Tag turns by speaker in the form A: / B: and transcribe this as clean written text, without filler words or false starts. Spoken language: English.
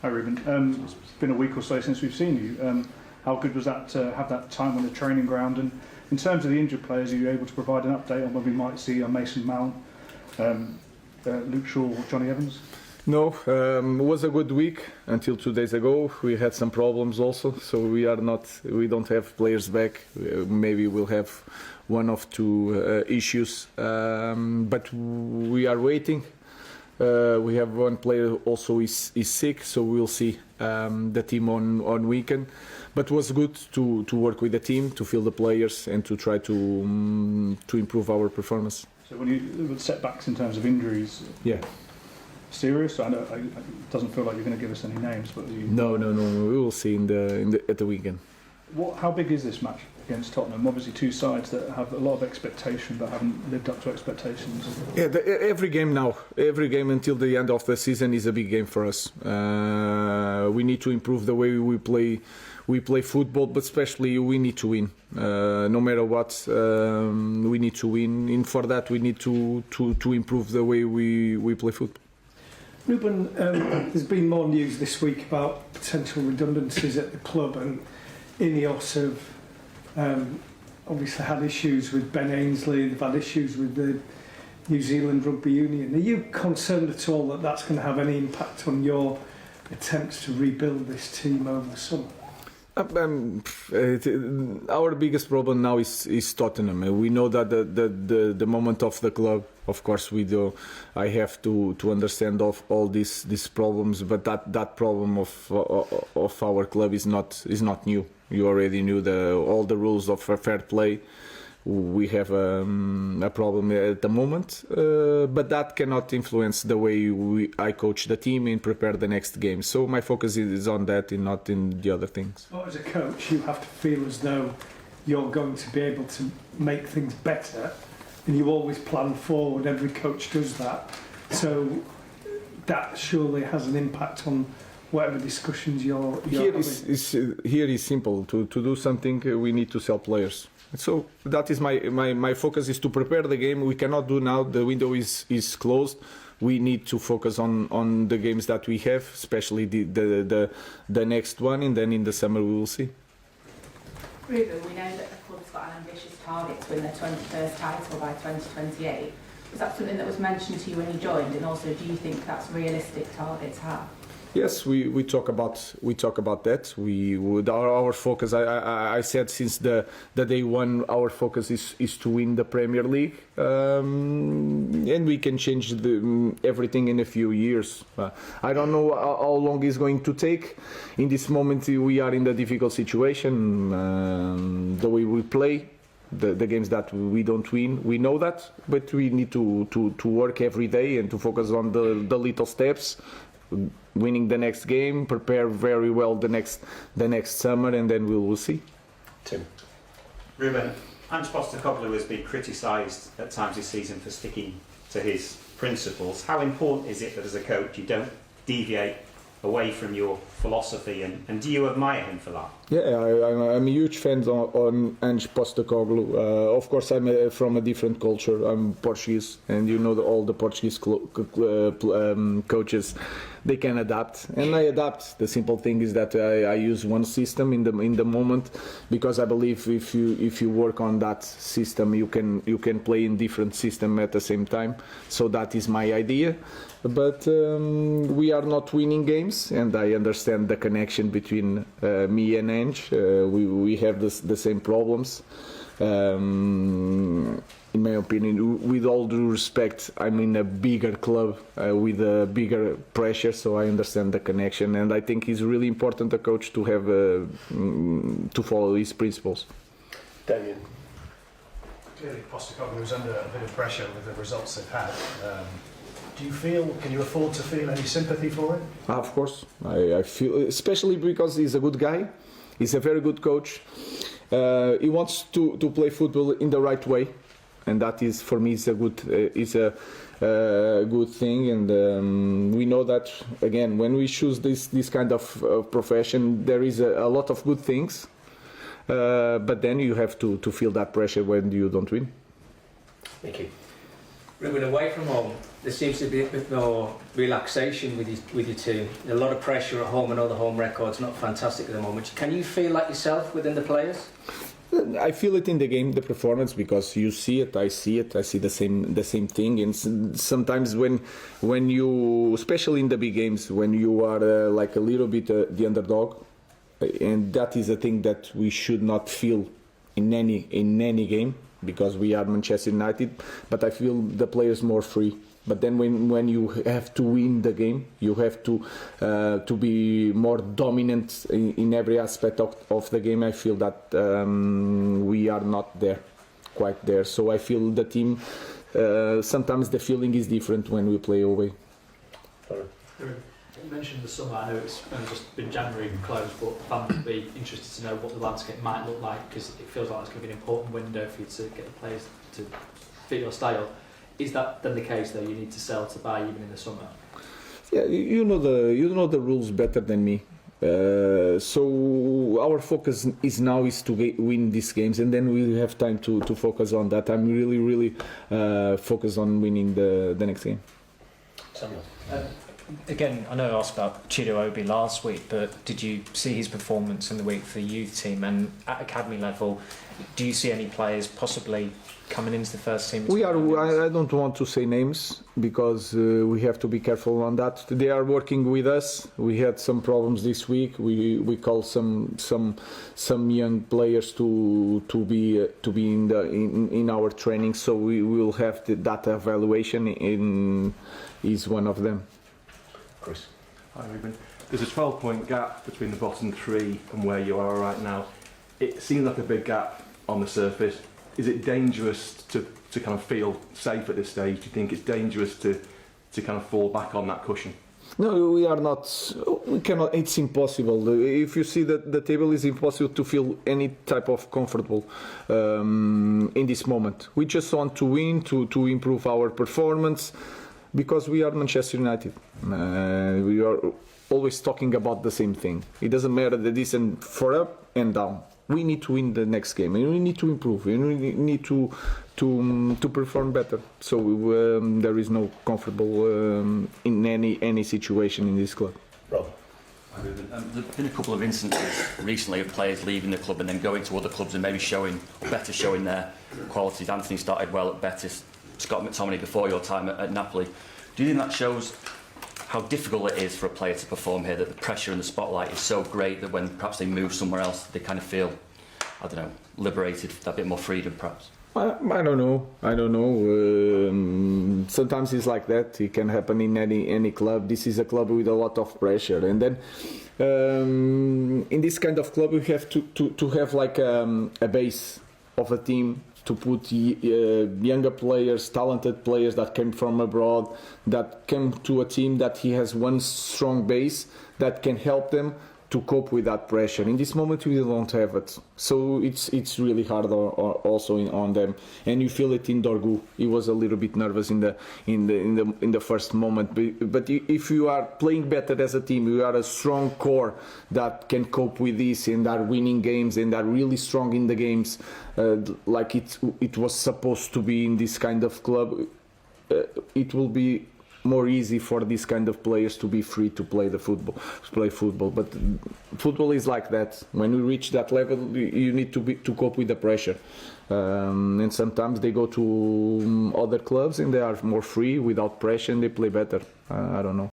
A: Hi Rubin. It's been a week or so since we've seen you. How good was that to have that time on the training ground? And in terms of the injured players, are you able to provide an update on when we might see Mason Mount, Luke Shaw or Johnny Evans?
B: No, it was a good week until 2 days ago. We had some problems also, so we don't have players back. Maybe we'll have one of two issues, but we are waiting. We have one player also is sick, so we'll see the team on weekend. But it was good to work with the team, to feel the players, and to try to improve our performance.
A: So when you setbacks in terms of injuries,
B: yeah.
A: Serious? I know it doesn't feel like you're going to give us any names, but
B: No. We will see at the weekend.
A: How big is this match against Tottenham? Obviously, two sides that have a lot of expectation but haven't lived up to expectations.
B: Yeah, every game until the end of the season is a big game for us. We need to improve the way we play football, but especially we need to win. No matter what, we need to win. And for that, we need to improve the way we play football.
C: Rubin, there's been more news this week about potential redundancies at the club, and Ineos have obviously had issues with Ben Ainsley, they've had issues with the New Zealand Rugby Union. Are you concerned at all that that's going to have any impact on your attempts to rebuild this team over the summer?
B: Our biggest problem now is Tottenham. We know that the moment of the club, of course, I have to understand all these problems, but that problem of our club is not new. You already knew all the rules of fair play. We have a problem at the moment, but that cannot influence the way I coach the team and prepare the next game. So my focus is on that and not in the other things.
C: Well, as a coach, you have to feel as though you're going to be able to make things better, and you always plan forward. Every coach does that. So that surely has an impact on whatever discussions you're having.
B: Here is simple. To do something, we need to sell players. So that is my focus, is to prepare the game. We cannot do now. The window is closed. We need to focus on the games that we have, especially the next one, and then in the summer we will see.
D: Rubin, we know that the club's got an ambitious target to win their 21st title by 2028. Was that something that was mentioned to you when you joined, and also do you think that's a realistic target to have?
B: Yes, we talk about that. Our focus. I said since the day one, our focus is to win the Premier League, and we can change everything in a few years. I don't know how long it's going to take. In this moment, we are in a difficult situation. The way we play, the games that we don't win, we know that, but we need to work every day and to focus on the little steps. Winning the next game, prepare very well the next summer, and then we will see.
E: Tim. Rubin, Ange Postecoglou has been criticised at times this season for sticking to his principles. How important is it that as a coach you don't deviate away from your philosophy, and do you admire him for that?
B: Yeah, I'm a huge fan on Ange Postecoglou. Of course, I'm from a different culture. I'm Portuguese, and you know all the Portuguese coaches, they can adapt, and I adapt. The simple thing is that I use one system in the moment, because I believe if you work on that system, you can play in different system at the same time. So that is my idea. But we are not winning games, and I understand the connection between me and Ange. We have the same problems. In my opinion, with all due respect, I'm in a bigger club with a bigger pressure, so I understand the connection, and I think it's really important a coach to have to follow his principles.
E: Damien.
F: Clearly, Postecoglou is under a bit of pressure with the results they've had. Can you afford to feel any sympathy for it?
B: Of course, I feel, especially because he's a good guy. He's a very good coach. He wants to play football in the right way, and that is, for me, is a good thing. And we know that, again, when we choose this kind of profession, there is a lot of good things, but then you have to feel that pressure when you don't win.
E: Thank you.
G: Rubin, away from home, there seems to be a bit more relaxation with your team. A lot of pressure at home. I know the home record's not fantastic at the moment. Can you feel like yourself within the players?
B: I feel it in the game, the performance, because you see it, I see the same thing. And sometimes when you, especially in the big games, when you are like a little bit the underdog, and that is a thing that we should not feel in any game, because we are Manchester United. But I feel the players more free. But then when you have to win the game, you have to be more dominant in every aspect of the game. I feel that we are not quite there. So I feel the team, sometimes the feeling is different when we play away.
H: You mentioned the summer. I know it's only just been January and closed, but fans would be interested to know what the landscape might look like, because it feels like it's going to be an important window for you to get the players to fit your style. Is that then the case, though? You need to sell to buy even in the summer?
B: Yeah, you know the rules better than me. So our focus is to win these games, and then we have time to focus on that. I'm really focused on winning the next game.
H: Samuel.
I: Again, I know I asked about Chido last week, but did you see his performance in the week for the youth team? And at academy level, do you see any players possibly coming into the first team?
B: I don't want to say names, because we have to be careful on that. They are working with us. We had some problems this week. We call some young players to be in our training. So we will have that evaluation. Is one of them.
H: Chris.
J: Hi Rubin. There's a 12-point gap between the bottom three and where you are right now. It seems like a big gap on the surface. Is it dangerous to kind of feel safe at this stage? Do you think it's dangerous to kind of fall back on that cushion?
B: No, we are not. We cannot. It's impossible. If you see that the table, is impossible to feel any type of comfortable in this moment. We just want to win, to improve our performance, because we are Manchester United. We are always talking about the same thing. It doesn't matter the distance for up and down. We need to win the next game, and we need to improve, and we need to perform better. So there is no comfortable in any situation in this club.
H: Rob.
K: There have been a couple of instances recently of players leaving the club and then going to other clubs and maybe showing their qualities. Anthony started well at Betis, Scott McTominay before your time at Napoli. Do you think that shows how difficult it is for a player to perform here, that the pressure and the spotlight is so great that when perhaps they move somewhere else, they kind of feel, I don't know, liberated, a bit more freedom perhaps?
B: I don't know. Sometimes it's like that. It can happen in any club. This is a club with a lot of pressure, and then in this kind of club, we have to have like a base of a team, to put younger players, talented players that came from abroad, that came to a team that he has one strong base that can help them to cope with that pressure. In this moment, we don't have it, so it's really hard also on them. And you feel it in Dorgu. He was a little bit nervous in the first moment. But if you are playing better as a team, you are a strong core that can cope with this and are winning games and are really strong in the games, like it was supposed to be in this kind of club. It will be more easy for these kind of players to be free to play football. But football is like that. When we reach that level, you need to cope with the pressure. And sometimes they go to other clubs and they are more free, without pressure, and they play better. I don't know.